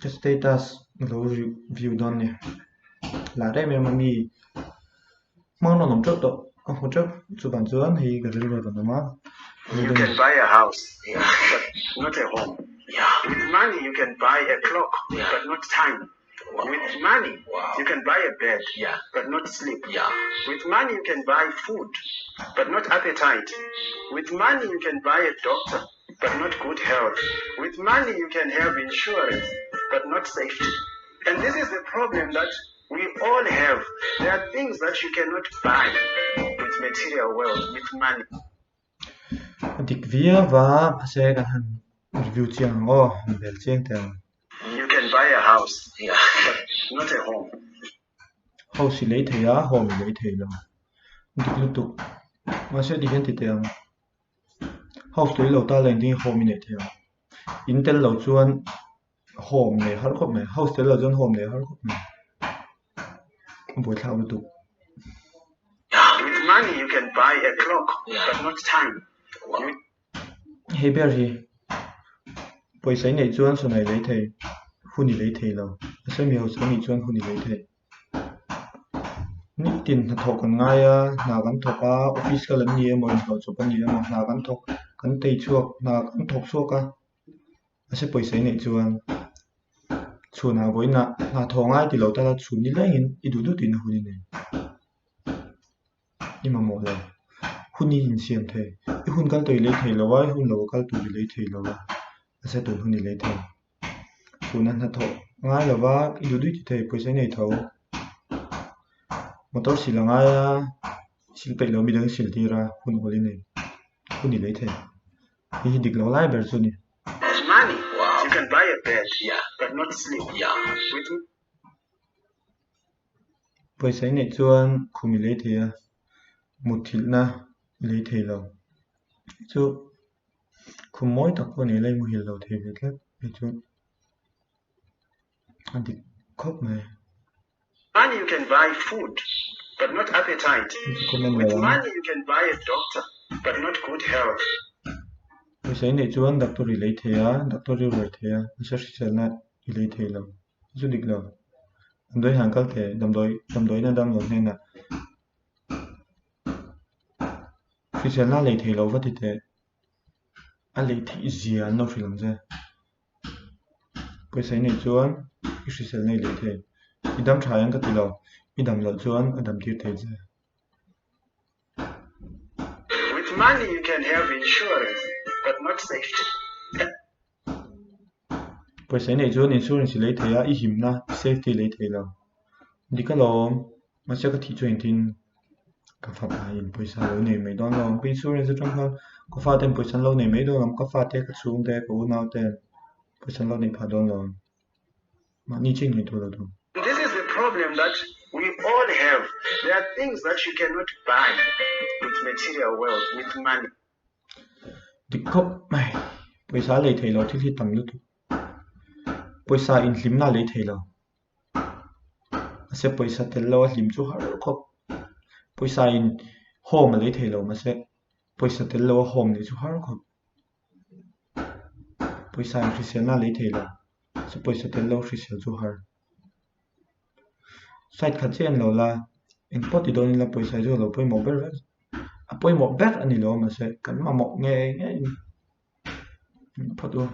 cái status lo view don nè là đây mình mi mang nó nằm trước đó hỗ trợ chụp bản zuan thì cái gì đó mà You can buy a house, but not a home. With money, you can buy a clock, but not time. With money, you can buy a bed, but not sleep. With money, you can buy food, but not appetite. With money, you can buy a doctor, but not good health. With money, you can have insurance, but not safety. And this is the problem that we all have. There are things that you cannot buy with material wealth, with money. dik vía và sẽ cái hàng review chiang ô bel chiang theo You can buy a house, but not a home. house lấy thế á home lấy thế rồi dik lúc tục mà sẽ đi hiện thì theo house tới lâu ta lên đi home này theo intel lâu chuan home này hết khóc này house tới lâu chuan home này hết khóc này buổi thao lúc tục With money, you can buy a clock, but not time. hey bear gì buổi sáng này chuan số này lấy thế hun lấy thế rồi sẽ nhiều số này chuan hun lấy thế nít tiền thật còn ngay nào gắn thọc office cái lần gì mà rồi chụp cái gì mà nào gắn thọc gắn tay chuộc nào gắn thọc chuộc sẽ buổi sáng này chuan nào với na thọ ngay thì lâu ta là chuan đi lấy ít đủ tiền hun này nhưng mà một lần hun đi hình xiêm thế hun cái tuổi lấy thế lâu ai hun lâu cái tuổi lấy thế lâu sẽ tuổi hun lấy thế chuan anh thật thọ ngay là vác ít đủ thế buổi sáng này thầu motor sila ngay sil pe lo mi dang sil tira hun holi ne hun ni lấy thế hi dik lo lai ber chu ni With money, you can buy a bed, but not sleep. With buổi sáng này chuan khu mi lấy thế một thil na lấy thế lo chu khu moi tak ko ne lai mu hil lo thế ve tlek ve chu an dik khop mai money, you can buy food, but not appetite. comment With la money, you can buy a doctor, but not good health. buổi sáng này chuan doctor lấy thế doctor rồi thế sẽ sẽ na lấy thế lo chu dik lo đôi hàng các thể đầm đôi na đầm lo nên là khi sẽ na lấy thế lo vật thì thế anh lấy thế gì nó phải làm gì buổi sáng này chuan khi sẽ na lấy thế idam trai ang ka tilo idam lo chuan adam tir thei je With money, you can have insurance, but not safety. buổi sáng này chuan insurance lấy thế i him na safety lấy thế lo đi ka lo mà sẽ ka thi chuan tin ka fa ba in paisa lo nei mai don lo insurance trong kan ko fa ten paisa lo nei mai don lam ka fa te ka chung te ko na te paisa lo nei pha don lo ma ni ching ni to lo do This is the problem that we all have. There are things that you cannot buy with material wealth, with money. dik khop mai paisa lấy thế lo thi thi tam lu tu paisa in hlim na lấy thế lo sẽ paisa tel lo hlim chu har khop paisa in home lấy thế lo mà sẽ paisa tel lo home lấy chu har khop paisa in christian na lấy thế lo sẽ paisa tel lo christian chu har site khat chen lo la in pot ti don la paisa jo lo poi mo ber a poi mo ber ani lo mà sẽ kan ma mo nge pot do